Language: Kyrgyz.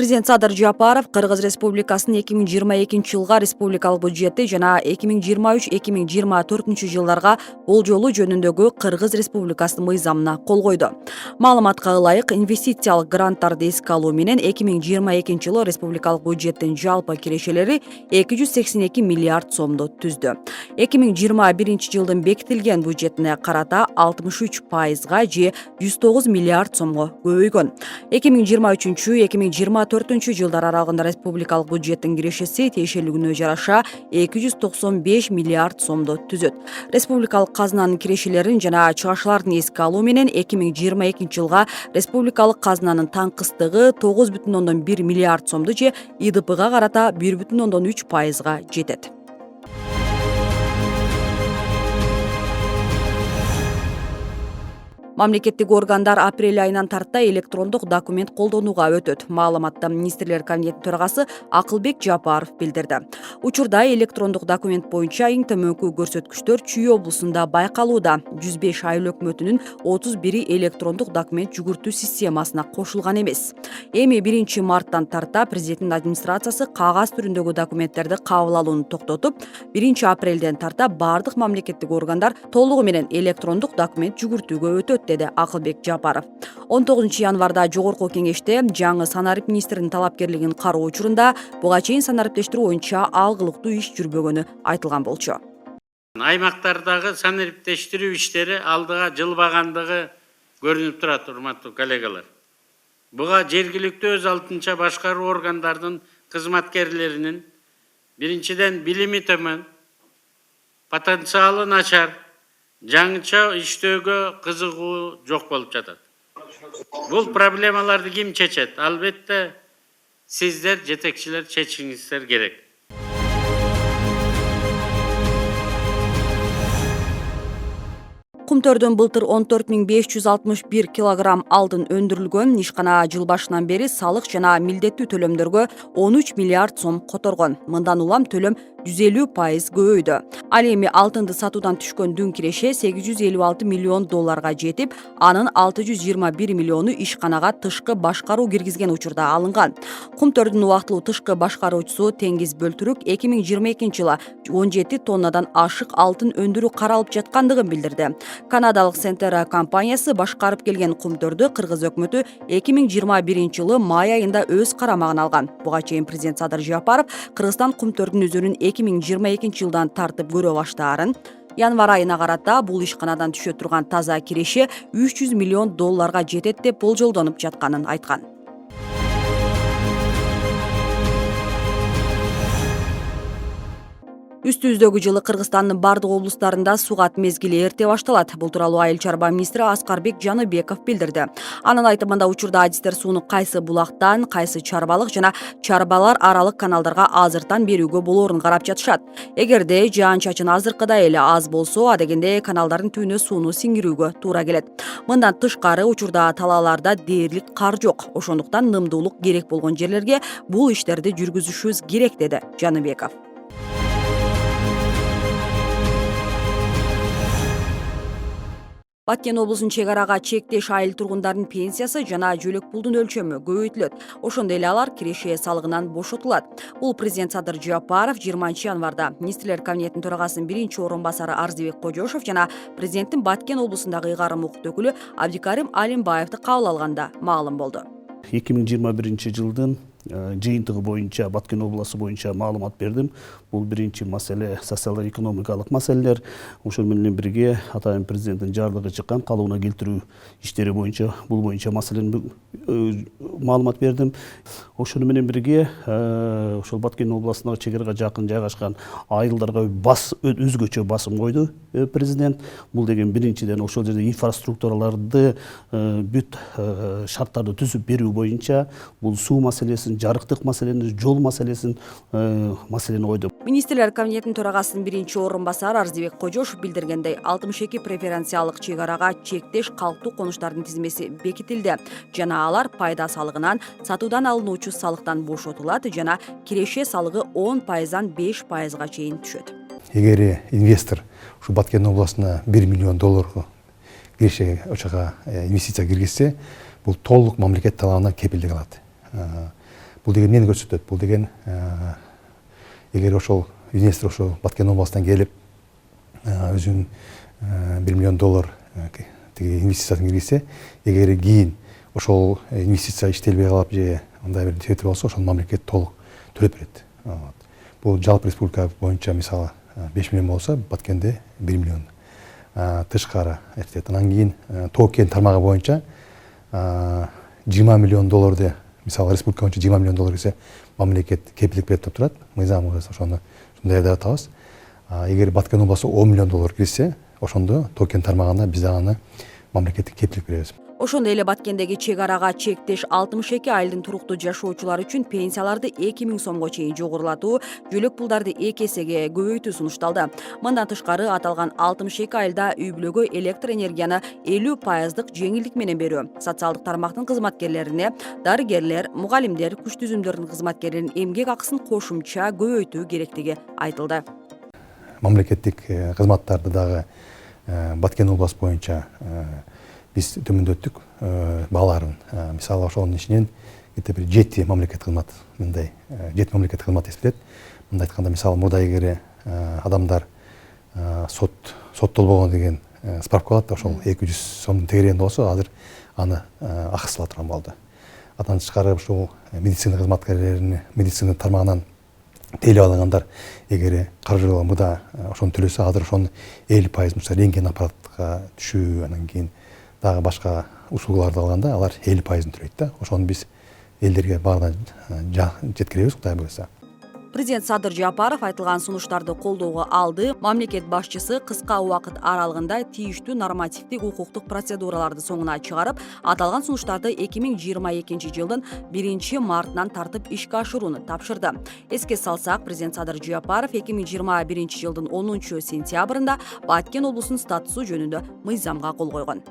Президент Садыр Жапаров Кыргыз Республикасынын 2022 жылга республикалык бюджети жана 2023-2024 жылдарга болжолу жөнүндөгү Кыргыз Республикасынын мыйзамына кол койду. Маалыматка ылайык, инвестициялык гранттарды эске алуу менен 2022 жылы республикалык бюджеттин жалпы кирешелери 282 миллиард сомду түздү. 2021 жылдын бекитилген бюджетине карата 63%га же 109 миллиард сомго көбөйгөн. 2023-2024 жылдар аралыгында республикалык бюджеттин кирешеси тиешелигине жараша 295 миллиард сомду түзөт. Республикалык казынанын кирешелерин жана чыгышлардын эске алуу менен 2022 жылга республикалык казынанын таңкыстыгы 9,1 миллиард сомду же ИДПга карата 1,3%га жетет. Мамлекеттик органдар апрель айынан тарта электрондук документ колдонууга өтөт. Маалыматты министрлер кабинетинин төрагасы Акылбек Жапаров билдирди. Учурда электрондук документ боюнча эң төмөнкү көрсөткүчтөр Чүй облусунда байкалууда. 105 айыл өкмөтүнүн 31 электрондук документ жүгүртүү системасына кошулган эмес. Эми 1 марттан тарта президенттин администрациясы кагаз түрүндөгү документтерди кабыл алууну токтотуп, 1 апрелден тарта бардык мамлекеттик органдар толугу менен электрондук документ жүгүртүүгө өтөт, деди Акылбек Жапаров. 19 январда жогорку кеңеште жаңы санарип министринин талапкерлигин кароо учурунда буга чейин санариптештирүү боюнча алгылыктуу иш жүрбөгөнү айтылган болчу. Аймактардагы санариптештирүү иштери алдыга жылбагандыгы көрүнүп турат, урматтуу коллегалар. Буга жергиликтүү өз алдынча башкаруу органдардын кызматкерлеринин биринчиден билими төмөн, потенциалы начар, жаңыча иштөөгө кызыгуу жок болуп жатат. Бул проблемаларды ким чечет? Албетте сиздер, жетекчилер чечиңиздер керек. Кумтөрдөн былтыр 14.561 килограмм алдын өндүрүлгөн. Ишкана жыл башынан бери салык жана милдеттүү төлөмдөргө 13 миллиард сом которгон. Мындан улам төлөм 150% көбөйдү. Ал эми алтынды сатуудан түшкөн дүн киреше 856 миллион долларга жетип, анын 621 миллиону ишканага тышкы башкаруу киргизген учурда алынган. Кумтөрдүн убактылуу тышкы башкаруучусу Теңиз Бөлтүрүк 2022 жылы 17 тоннадан ашык алтын өндүрүү каралып жаткандыгын билдирди. Канадалык Сентера компаниясы башкарып келген кумтөрдү Кыргыз өкмөтү 2021 жылы май айында өз карамагына алган. Буга чейин президент Садыр Жапаров Кыргызстан кумтөрдүн өзүнүн 2022 жылдан тартып көрө баштаарын, январ айына карата бул ишканадан түшө турган таза киреше 300 миллион долларга жетет деп болжолдонуп жатканын айткан. Үстүбүздөгү жылы Кыргызстандын бардык облустарында сугат мезгили эрте башталат. Бул тууралуу Айыл чарба министри Аскарбек Жаныбеков билдирди. Анын айтымында учурда адистер сууну кайсы булактан, кайсы чарбалык жана чарбалар аралык каналдарга азыртан берүүгө болоорун карап жатышат. Эгерде жаан-чачын азыркыдай эле аз болсо, адегенде каналдардын түбүнө сууну сиңирүүгө туура келет. Мындан тышкары учурда талааларда дээрлик кар жок. Ошондуктан нымдуулук керек болгон жерлерге бул иштерди жүргүзүшүбүз керек, деди Жаныбеков. Баткен облусунун чек арага чектеш айыл тургундардын пенсиясы жана жөлөк пулдун өлчөмү көбөйтүлөт. Ошондой эле алар киреше салыгынан бошотулат. Бул президент Садыр Жапаров 20 январда министрлер кабинетинин төрагасынын орун басары Арзыбек Кожошов жана президенттин Баткен облусундагы ыйгарым укук өкүлү Абдикарим Алимбаевди кабыл алганда маалым болду. 2021 жылдын жыйынтыгы боюнча Баткен областы боюнча маалымат бердим. Бул биринчи маселе социалдык-экономикалык маселелер. Ошол менен бирге атайын президенттин жарлыгы чыккан калыбына келтирүү иштери боюнча бул боюнча маселени маалымат бердим. Ошол менен бирге ошол Баткен областындагы чек арага жакын жайгашкан айылдарга өзгөчө басым койду президент. Бул деген биринчиден ошол жерде инфраструктураларды бүт шарттарды түзүп берүү боюнча бул суу маселесин, жарыктык маселени, жол маселесин койду. Министрлер кабинетинин төрагасынын орун басары Арзыбек Кожошов билдиргендей, 62 преференциялык чек арага чектеш калктуу конуштардын тизмеси бекитилди. Жана алар пайда салыгынан, сатуудан алынуучу салыктан бошотулат жана киреше салыгы 10%дан 5%га чейин түшөт. Эгер инвестор ушу Баткен областына 1 миллион долларга киреше ошого инвестиция киргизсе, бул толук мамлекет тарабынан кепилдик алат. Бул деген эмнени көрсөтөт? Бул деген эгер ошол инвестор ошол Баткен областынан келип өзүнүн $1 миллион тиги инвестициясын киргизсе, эгер кийин ошол инвестиция иштелбей калып же андай бир себептер болсо, ошол мамлекет толук төлөп берет. Бул жалпы республика боюнча мисалы 5 миллион болсо, Баткенде 1 миллион тышкары эртет. Анан кийин Тоо-Кен тармагы боюнча $20 миллион мисалы республика боюнча $20 миллион кирсе, мамлекет кепилдик берип турат. Мыйзамыбыз ошону ушундай деп атабыз. Эгер Баткен областы $10 миллион кирсе, ошондо Тоо-Кен тармагына биз аны мамлекеттик кепилдик беребиз. Ошондой эле Баткендеги чек арага чектеш 62 айылдын туруктуу жашоочулары үчүн пенсияларды 2000 сомго чейин жогорулатуу, жөлөк пулдарды 2 эсеге көбөйтүү сунушталды. Мындан тышкары аталган 62 айылда үй-бүлөгө электр энергияны 50% жеңилдик менен берүү, социалдык тармактын кызматкерлерине, дарыгерлер, мугалимдер, күч түзүмдөрүнүн кызматкерлеринин эмгек акысын кошумча көбөйтүү керектиги айтылды. Мамлекеттик кызматтарды дагы Баткен областы боюнча биз төмөндөттүк бааларын. Мисалы ошонун ичинен бир 7 мамлекеттик кызмат, мындай 7 мамлекеттик кызмат эсептелет. Мындай айтканда, мисалы мурда эгер адамдар соттолбогон деген справка алат, ошол 200 сомдун тегерегинде болсо, азыр аны акысыз ала турган болду. Андан тышкары ушул медицина кызматкерлерини медицина тармагынан тейлеп алгандар эгер каржылоо мурда ошону төлөсө, азыр ошонун 50% мисалы рентген аппаратка түшүү, анан кийин дагы башка услугаларды алганда алар 50%-ын төлөйт да. Ошону биз элдерге баарына жеткиребиз, Кудай буюрса. Президент Садыр Жапаров айтылган сунуштарды колдоого алды. Мамлекет башчысы кыска убакыт аралыгында тийиштүү нормативдик укуктук процедураларды соңуна чыгарып, аталган сунуштарды 2022 жылдын 1 мартынан тартып ишке ашырууну тапшырды. Эске салсак, президент Садыр Жапаров 2021 жылдын 10 сентябрында Баткен облусунун статусу жөнүндө мыйзамга кол койгон.